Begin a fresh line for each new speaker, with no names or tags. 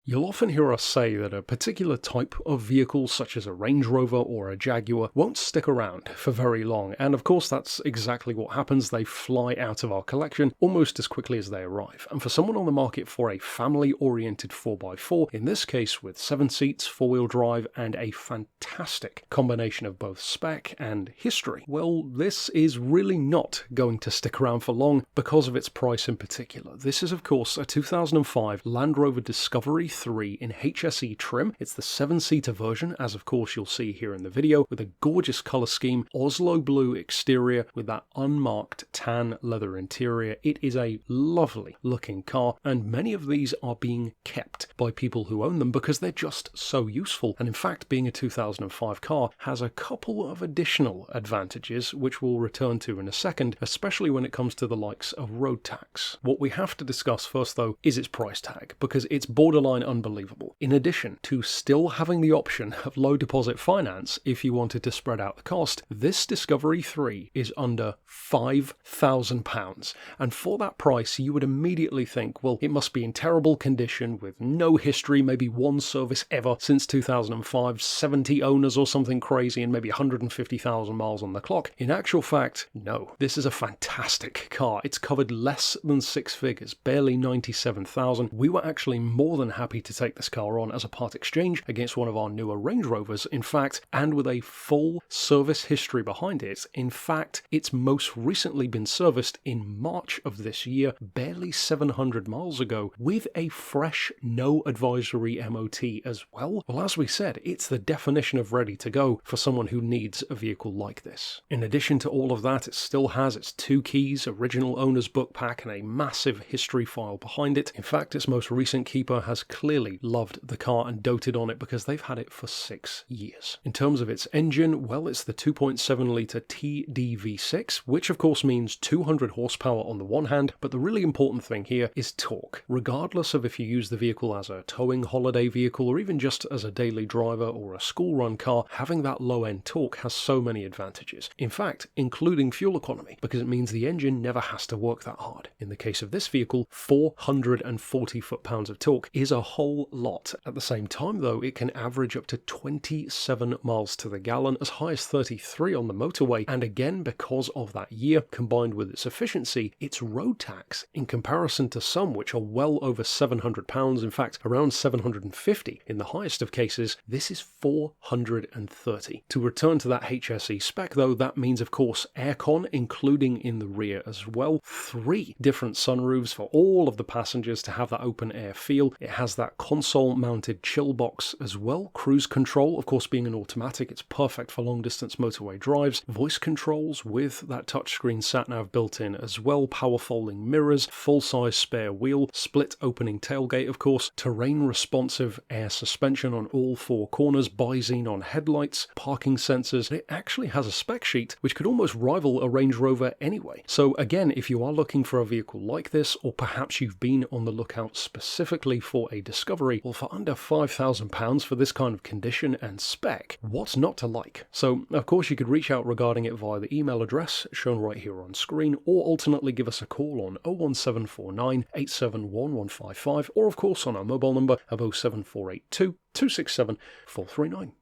You'll often hear us say that a particular type of vehicle, such as a Range Rover or a Jaguar, won't stick around for very long, and of course that's exactly what happens. They fly out of our collection almost as quickly as they arrive. And for someone on the market for a family-oriented 4x4, in this case with 7 seats, 4-wheel drive, and a fantastic combination of both spec and history, well, this is really not going to stick around for long because of its price in particular. This is of course a 2005 Land Rover Discovery 3 in HSE trim. It's the 7-seater version, as of course you'll see here in the video, with a gorgeous colour scheme, Oslo blue exterior with that unmarked tan leather interior. It is a lovely looking car, and many of these are being kept by people who own them because they're just so useful. And in fact, being a 2005 car has a couple of additional advantages, which we'll return to in a second, especially when it comes to the likes of road tax. What we have to discuss first though is its price tag, because it's borderline unbelievable. In addition to still having the option of low deposit finance if you wanted to spread out the cost, this Discovery 3 is under £5,000, and for that price you would immediately think, well, it must be in terrible condition with no history, maybe one service ever since 2005, 70 owners or something crazy, and maybe 150,000 miles on the clock. In actual fact, no, this is a fantastic car. It's covered less than 6 figures, barely 97,000. We were actually more than happy to take this car on as a part exchange against one of our newer Range Rovers, in fact, and with a full service history behind it. In fact, it's most recently been serviced in March of this year, barely 700 miles ago, with a fresh no advisory MOT as well. Well, as we said, it's the definition of ready to go for someone who needs a vehicle like this. In addition to all of that, it still has its 2 keys, original owner's book pack, and a massive history file behind it. In fact, its most recent keeper has clearly loved the car and doted on it because they've had it for 6 years. In terms of its engine, well, it's the 2.7 litre TDV6, which of course means 200 horsepower on the one hand, but the really important thing here is torque. Regardless of if you use the vehicle as a towing holiday vehicle or even just as a daily driver or a school run car, having that low end torque has so many advantages. In fact, including fuel economy, because it means the engine never has to work that hard. In the case of this vehicle, 440 foot-pounds of torque is a whole lot. At the same time though, it can average up to 27 miles to the gallon, as high as 33 on the motorway, and again, because of that year combined with its efficiency, its road tax, in comparison to some which are well over £700, in fact around 750 in the highest of cases, this is 430. To return to that HSE spec though, that means of course aircon, including in the rear as well, 3 different sunroofs for all of the passengers to have that open air feel. It has that console mounted chill box as well, cruise control, of course being an automatic, it's perfect for long distance motorway drives, voice controls with that touchscreen sat-nav built in as well, power folding mirrors, full size spare wheel, split opening tailgate of course, terrain responsive air suspension on all 4 corners, bi-xenon on headlights, parking sensors. It actually has a spec sheet which could almost rival a Range Rover anyway. So again, if you are looking for a vehicle like this, or perhaps you've been on the lookout specifically for a Discovery, well, for under £5,000 for this kind of condition and spec, what's not to like? So of course you could reach out regarding it via the email address shown right here on screen, or alternately give us a call on 01749 871 155, or of course on our mobile number of 07482 267 439.